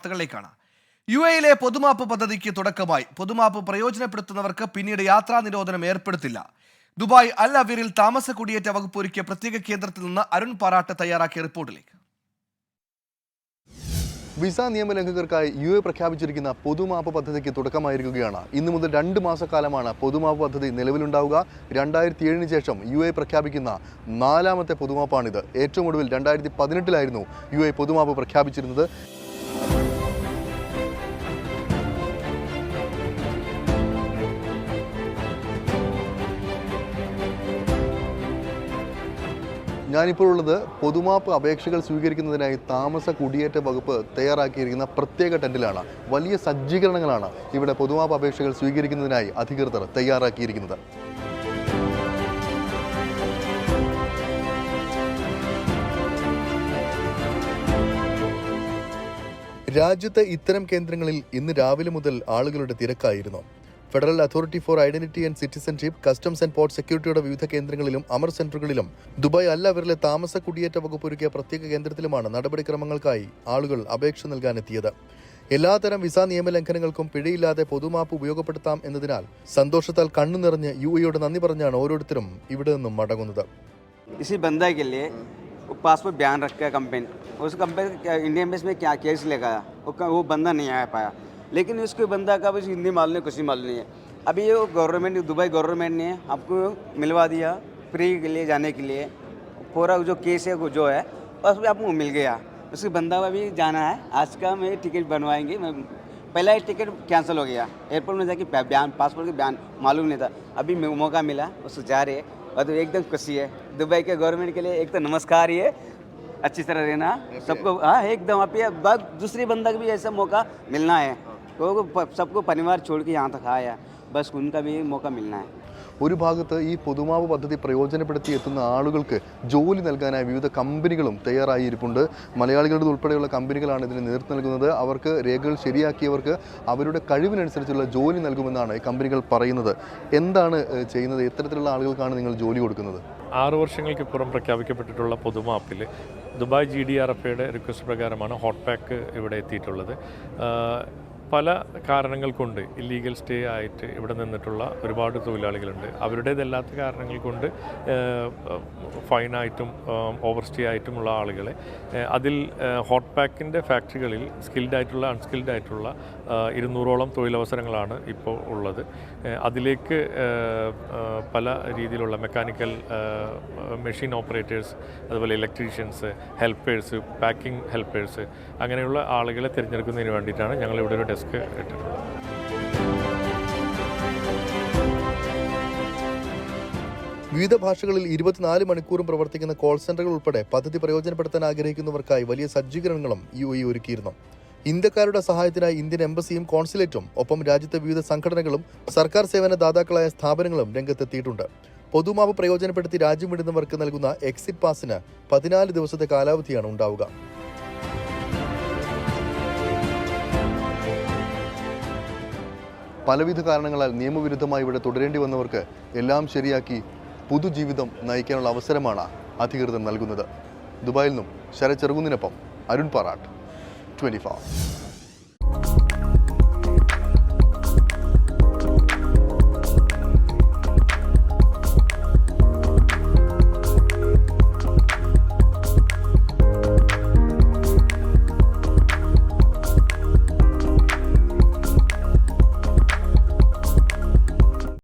വാർത്തകളിലേക്കാണ്. യുഎയിലെ പൊതുമാപ്പ് പദ്ധതിക്ക് തുടക്കമായി. പൊതുമാപ്പ് പ്രയോജനപ്പെടുത്തുന്നവർക്ക് പിന്നീട് യാത്രാ നിരോധനം ഏർപ്പെടുത്തില്ല. ദുബായ് അൽ അവീറിൽ താമസ കുടിയേറ്റ വകുപ്പ് ഒരുക്കിയ പ്രത്യേക കേന്ദ്രത്തിൽ നിന്ന് അരുൺ പാറാട്ട് തയ്യാറാക്കിയ റിപ്പോർട്ടിലേക്ക്. വിസ നിയമലംഘകർക്കായി യു എ പ്രഖ്യാപിച്ചിരിക്കുന്ന പൊതുമാപ്പ് പദ്ധതിക്ക് തുടക്കമായിരിക്കുകയാണ്. ഇന്നു മുതൽ 2 മാസക്കാലമാണ് പൊതുമാപ്പ് പദ്ധതി നിലവിലുണ്ടാവുക. 2007 ശേഷം യു എ പ്രഖ്യാപിക്കുന്ന 4ാമത്തെ പൊതുമാപ്പാണിത്. ഏറ്റവും ഒടുവിൽ 2018 യു എ പൊതുമാപ്പ് പ്രഖ്യാപിച്ചിരുന്നത്. ഞാനിപ്പോൾ ഉള്ളത് പൊതുമാപ്പ് അപേക്ഷകൾ സ്വീകരിക്കുന്നതിനായി താമസ കുടിയേറ്റ വകുപ്പ് തയ്യാറാക്കിയിരിക്കുന്ന പ്രത്യേക ടെൻറ്റിലാണ്. വലിയ സജ്ജീകരണങ്ങളാണ് ഇവിടെ പൊതുമാപ്പ് അപേക്ഷകൾ സ്വീകരിക്കുന്നതിനായി അധികൃതർ തയ്യാറാക്കിയിരിക്കുന്നത്. രാജ്യത്തെ ഇത്തരം കേന്ദ്രങ്ങളിൽ ഇന്ന് രാവിലെ മുതൽ ആളുകളുടെ തിരക്കായിരുന്നു. Federal authority for identity and citizenship, customs and port സെക്യൂരിറ്റിയുടെ വിവിധ കേന്ദ്രങ്ങളിലും അമർ സെന്ററുകളിലും ദുബായ് അൽ അവീറിലെ താമസ കുടിയേറ്റ വകുപ്പ് ഒരുക്കിയ പ്രത്യേക കേന്ദ്രത്തിലുമാണ് നടപടിക്രമങ്ങൾക്കായി ആളുകൾ അപേക്ഷ നൽകാനെത്തിയത്. എല്ലാത്തരം വിസ നിയമലംഘനങ്ങൾക്കും പിഴയില്ലാതെ പൊതുമാപ്പ് ഉപയോഗപ്പെടുത്താം എന്നതിനാൽ സന്തോഷത്താൽ കണ്ണു നിറഞ്ഞ് യു എയോട് നന്ദി പറഞ്ഞാണ് ഓരോരുത്തരും ഇവിടെ നിന്നും മടങ്ങുന്നത്. पासपोर्ट बयान रखा है कंपनी, उस कंपनी इंडियन बेस में क्या केस लेगा, वो बंदा नहीं आ पाया, लेकिन उसके बंदा का भी हिंदी मालूम नहीं, कुछ मालूम नहीं है. अभी ये गवर्नमेंट, दुबई गवर्नमेंट ने आपको मिलवा दिया फ्री के लिए जाने के लिए. पूरा जो केस है वो जो है बस आपको मिल गया. उसके बंदा में भी जाना है. आज का मैं टिकट बनवाएंगे. पहला ही टिकट कैंसिल हो गया. एयरपोर्ट में जाके बयान, पासपोर्ट के बयान मालूम नहीं था. अभी मौका मिला, उसको जा रहे हैं और तो एकदम खुशी है. दुबई के गवर्नमेंट के लिए एक तो नमस्कार ही है, अच्छी तरह रहना सबको. हाँ एकदम. आप ये दूसरी बंदा को भी ऐसा मौका मिलना है. तो सबको परिवार छोड़ के यहाँ तक आया, बस उनका भी मौका मिलना है. ഒരു ഭാഗത്ത് ഈ പൊതുമാപ്പ് പദ്ധതി പ്രയോജനപ്പെടുത്തി എത്തുന്ന ആളുകൾക്ക് ജോലി നൽകാനായി വിവിധ കമ്പനികളും തയ്യാറായിരിപ്പുണ്ട്. മലയാളികളുടെ ഉൾപ്പെടെയുള്ള കമ്പനികളാണ് ഇതിന് നേതൃത്വം നൽകുന്നത്. അവർക്ക് രേഖകൾ ശരിയാക്കിയവർക്ക് അവരുടെ കഴിവിനനുസരിച്ചുള്ള ജോലി നൽകുമെന്നാണ് ഈ കമ്പനികൾ പറയുന്നത്. എന്താണ് ചെയ്യുന്നത്? എത്തരത്തിലുള്ള ആളുകൾക്കാണ് നിങ്ങൾ ജോലി കൊടുക്കുന്നത്? 6 വർഷങ്ങൾക്കിപ്പുറം പ്രഖ്യാപിക്കപ്പെട്ടിട്ടുള്ള പൊതുമാപ്പിൽ ദുബായ് GDRFയുടെ റിക്വസ്റ്റ് പ്രകാരമാണ് ഹോട്ട് പാക്ക് ഇവിടെ എത്തിയിട്ടുള്ളത്. പല കാരണങ്ങൾ കൊണ്ട് ഇല്ലീഗൽ സ്റ്റേ ആയിട്ട് ഇവിടെ നിന്നിട്ടുള്ള ഒരുപാട് തൊഴിലാളികളുണ്ട്. അവരുടേതല്ലാത്ത കാരണങ്ങൾ കൊണ്ട് ഫൈനായിട്ടും ഓവർ സ്റ്റേ ആയിട്ടുമുള്ള ആളുകളെ അതിൽ ഹോട്ട് പാക്കിൻ്റെ ഫാക്ടറികളിൽ സ്കിൽഡ് ആയിട്ടുള്ള അൺസ്കിൽഡ് ആയിട്ടുള്ള 200ഓളം തൊഴിലവസരങ്ങളാണ് ഇപ്പോൾ ഉള്ളത്. അതിലേക്ക് പല രീതിയിലുള്ള മെക്കാനിക്കൽ, മെഷീൻ ഓപ്പറേറ്റേഴ്സ്, അതുപോലെ ഇലക്ട്രീഷ്യൻസ്, ഹെൽപ്പേഴ്സ്, പാക്കിംഗ് ഹെൽപ്പേഴ്സ്, അങ്ങനെയുള്ള ആളുകളെ തിരഞ്ഞെടുക്കുന്നതിന് വേണ്ടിയിട്ടാണ് ഞങ്ങളിവിടെ ഒരു ഡെസ്ക് ഇട്ടിട്ടുള്ളത്. വിവിധ ഭാഷകളിൽ 24 മണിക്കൂറും പ്രവർത്തിക്കുന്ന കോൾ സെന്ററുകൾ ഉൾപ്പെടെ പദ്ധതി പ്രയോജനപ്പെടുത്താൻ ആഗ്രഹിക്കുന്നവർക്കായി വലിയ സജ്ജീകരണങ്ങളും UAE ഒരുക്കിയിരുന്നു. ഇന്ത്യക്കാരുടെ സഹായത്തിനായി ഇന്ത്യൻ എംബസിയും കോൺസുലേറ്റും ഒപ്പം രാജ്യത്തെ വിവിധ സംഘടനകളും സർക്കാർ സേവന ദാതാക്കളായ സ്ഥാപനങ്ങളും രംഗത്തെത്തിയിട്ടുണ്ട്. പൊതുമാപ്പ് പ്രയോജനപ്പെടുത്തി രാജ്യം വിടുന്നവർക്ക് നൽകുന്ന എക്സിറ്റ് പാസിന് 14 ദിവസത്തെ കാലാവധിയാണ് ഉണ്ടാവുക. പലവിധ കാരണങ്ങളാൽ നിയമവിരുദ്ധമായി ഇവിടെ തുടരേണ്ടി വന്നവർക്ക് എല്ലാം ശരിയാക്കി പുതുജീവിതം നയിക്കാനുള്ള അവസരമാണ് അധികൃതർ നൽകുന്നത്. ദുബായിൽ നിന്നും ശരത് ചെറുകുന്നിനൊപ്പം അരുൺ പാറാട്ട്, 24.